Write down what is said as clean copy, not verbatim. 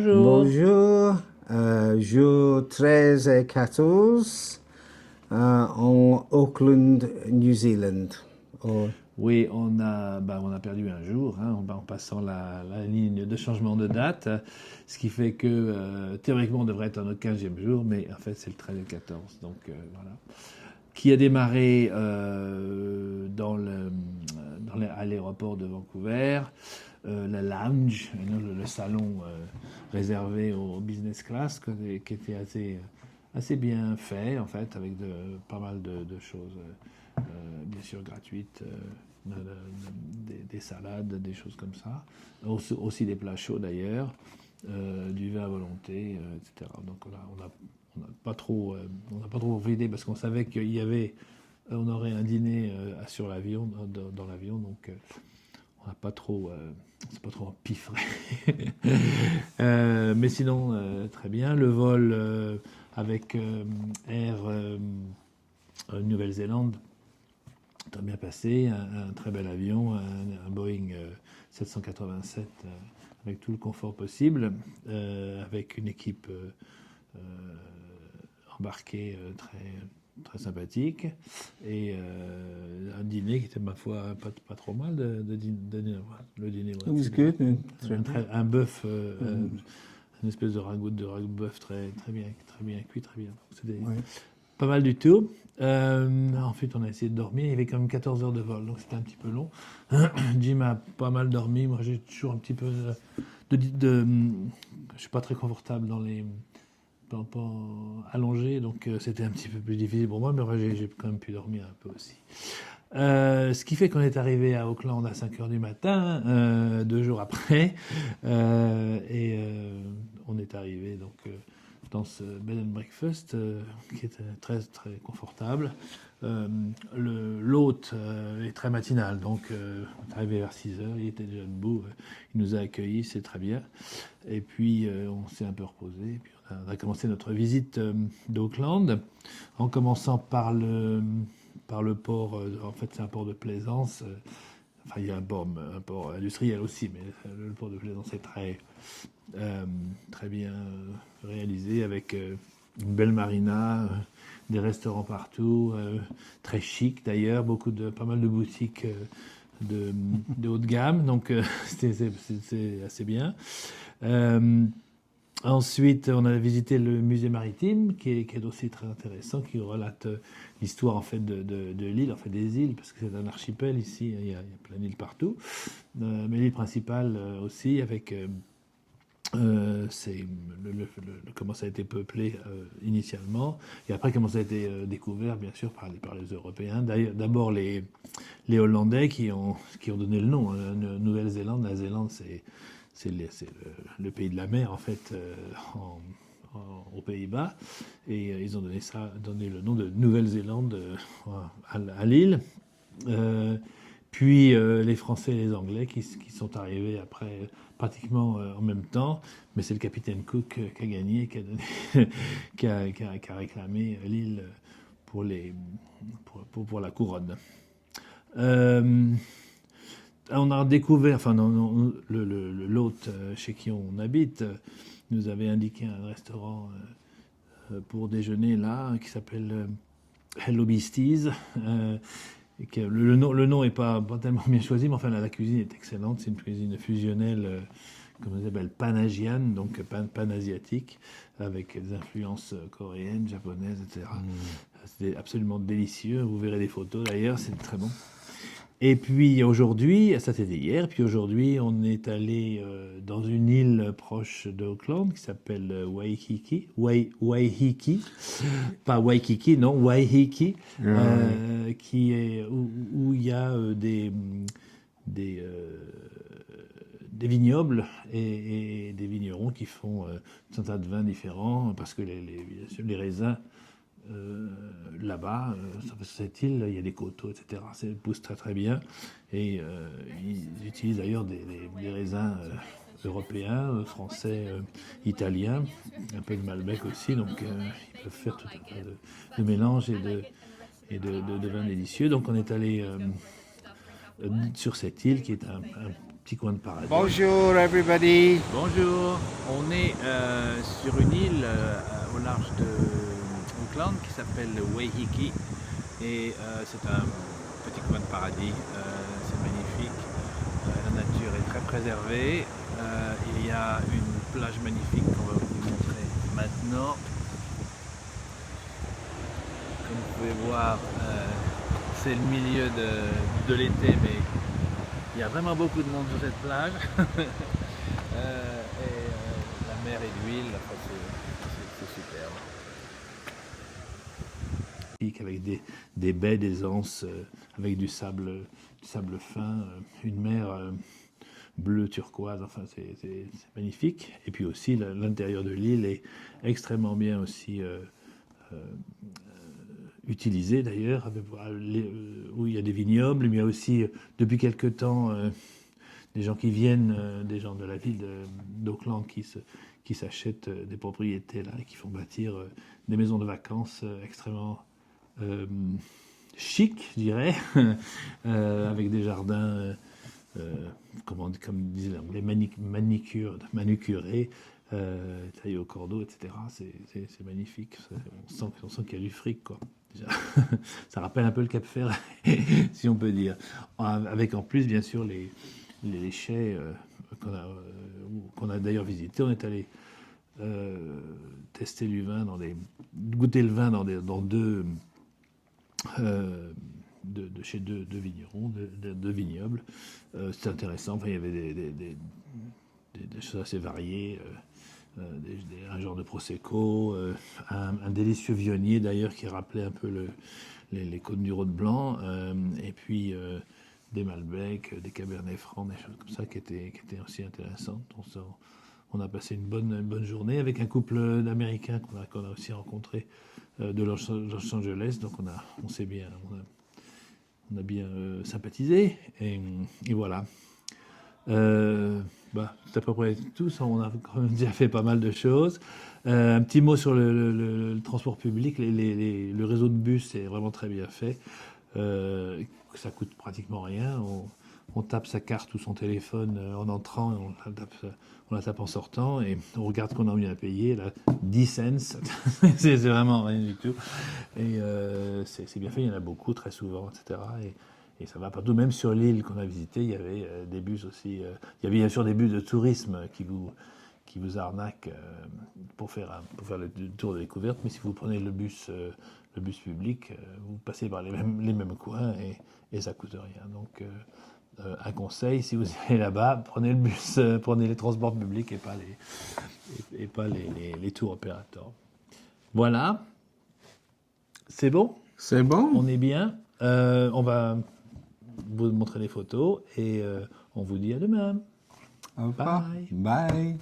Bonjour. Bonjour, jour 13 et 14 en Auckland, New Zealand. Oh, Oui, on a perdu un jour en passant la ligne de changement de date, ce qui fait que théoriquement on devrait être à notre 15e jour, mais en fait c'est le 13 et le 14. Donc voilà. Qui a démarré à l'aéroport de Vancouver, le lounge, le salon réservé aux business class, qui était assez bien fait en fait, avec pas mal de choses, bien sûr gratuites, des salades, des choses comme ça, aussi des plats chauds d'ailleurs, du vin à volonté, etc. Donc là, on n'a pas trop, on n'a pas trop vidé parce qu'on savait qu'il y avait, on aurait un dîner sur l'avion, dans l'avion, donc on n'a pas trop, c'est pas trop empiffré. Mais sinon, très bien. Le vol avec Air Nouvelle-Zélande, très bien passé. Un très bel avion, un Boeing 787 avec tout le confort possible, avec une équipe euh, embarquée très sympathique et un dîner qui était ma foi pas trop mal le dîner, it ouais, was c'est bien. good. Très bien. Un bœuf, Mhm. une espèce de ragoût de bœuf très bien cuit, très bien. C'était Ouais. pas mal du tout. Ensuite, on a essayé de dormir. Il y avait quand même 14 heures de vol, donc c'était un petit peu long. Jim a pas mal dormi. Moi, j'ai toujours un petit peu je suis pas très confortable dans les pas allongé, donc c'était un petit peu plus difficile pour moi, mais j'ai quand même pu dormir un peu aussi. Ce qui fait qu'on est arrivé à Auckland à 5 heures du matin, 2 jours après, et on est arrivé donc dans ce bed and breakfast qui était très très confortable. L'hôte est très matinal, donc on est arrivé vers 6 heures, il était déjà debout, il nous a accueillis, c'est très bien. Et puis on s'est un peu reposé, et puis on a commencé notre visite d'Auckland, en commençant par le port, en fait c'est un port de plaisance, enfin il y a un port industriel aussi, mais le port de plaisance est très bien réalisé, avec une belle marina, des restaurants partout, très chic d'ailleurs, pas mal de boutiques de haut de gamme, donc c'est assez bien. Euh, Ensuite, on a visité le musée maritime, qui est aussi très intéressant, qui relate l'histoire en fait de l'île, en fait des îles, parce que c'est un archipel ici, il y a plein d'îles partout. Mais l'île principale aussi, avec c'est comment ça a été peuplé initialement, et après comment ça a été découvert, bien sûr, par les Européens. D'abord les Hollandais qui ont donné le nom. Nouvelle-Zélande, la Zélande, c'est le pays de la mer, en fait, aux Pays-Bas. Et ils ont donné le nom de Nouvelle-Zélande à l'île. Euh, Puis les Français et les Anglais qui sont arrivés après pratiquement en même temps, mais c'est le capitaine Cook qui a gagné, qui a, donné, qui a réclamé l'île pour, les, pour la couronne. Euh, on a découvert, enfin non, l'hôte chez qui on habite nous avait indiqué un restaurant pour déjeuner là qui s'appelle Hello Beasties. Et que le nom est pas tellement bien choisi, mais enfin la cuisine est excellente. C'est une cuisine fusionnelle, comme on appelle, pan-asiane, donc pan-asiatique, avec des influences coréennes, japonaises, etc. C'était absolument délicieux. Vous verrez des photos d'ailleurs, c'est très bon. Et puis aujourd'hui, ça c'était hier, puis aujourd'hui on est allé dans une île proche d'Auckland qui s'appelle Waiheke, pas Waikiki, non, Waiheke, Ouais. qui est où il y a des, euh, des vignobles et des vignerons qui font tout un tas de vins différents, parce que bien sûr, les raisins euh, là-bas, sur cette île, il y a des coteaux, etc. Ça pousse très très bien. Et ils utilisent d'ailleurs des raisins européens, français, italiens, un peu de Malbec aussi. Donc ils peuvent faire tout un tas de mélanges et de vins délicieux. Donc on est allé sur cette île qui est un petit coin de paradis. Bonjour everybody. Bonjour, on est sur une île au large de Auckland qui s'appelle Waiheke et c'est un petit coin de paradis, c'est magnifique, la nature est très préservée, il y a une plage magnifique qu'on va vous montrer maintenant. Comme vous pouvez voir, c'est le milieu de l'été, mais il y a vraiment beaucoup de monde sur cette plage. La mer et l'huile, enfin, c'est superbe. Avec des baies, des anses, avec du sable fin, une mer bleu turquoise, enfin c'est magnifique. Et puis aussi l'intérieur de l'île est extrêmement bien aussi utilisé d'ailleurs, où il y a des vignobles, mais il y a aussi depuis quelque temps des gens qui viennent, des gens de la ville d'Auckland qui s'achètent des propriétés là et qui font bâtir des maisons de vacances extrêmement chic, je dirais, avec des jardins, comme disait les manucurés, taillés au cordeau, etc. C'est magnifique. On sent qu'il y a du fric, quoi. Déjà. Ça rappelle un peu le Cap Ferret, si on peut dire. Avec en plus, bien sûr, les chais qu'on a d'ailleurs visités. On est allé tester du vin goûter le vin dans deux chez deux vignerons, deux vignobles. C'était intéressant. Enfin, il y avait des choses assez variées. Un genre de prosecco, un délicieux vionnier d'ailleurs qui rappelait un peu les côtes du Rhône blanc, et puis des Malbec, des Cabernet Francs, des choses comme ça qui étaient aussi intéressantes. On a passé une bonne journée avec un couple d'Américains qu'on a aussi rencontré de Los Angeles, donc on s'est bien, on a bien sympathisé, et voilà. C'est à peu près tout, on a quand même déjà fait pas mal de choses. Un petit mot sur le transport public, le réseau de bus est vraiment très bien fait, ça coûte pratiquement rien, on tape sa carte ou son téléphone en entrant, et on la tape en sortant, et on regarde qu'on a eu à payer, là, 10 cents, c'est vraiment rien du tout, et c'est bien fait, il y en a beaucoup, très souvent, etc., et ça va partout, même sur l'île qu'on a visitée, il y avait des bus aussi. Il y avait bien sûr des bus de tourisme qui vous arnaquent pour faire le tour de découverte, mais si vous prenez le bus public, vous passez par les mêmes coins et ça coûte rien. Donc un conseil, si vous allez là-bas, prenez le bus, prenez les transports publics et pas les tours opérateurs. Voilà, c'est bon. C'est bon. On est bien. On va vous montrer les photos et on vous dit à demain. Au revoir. Bye. Bye.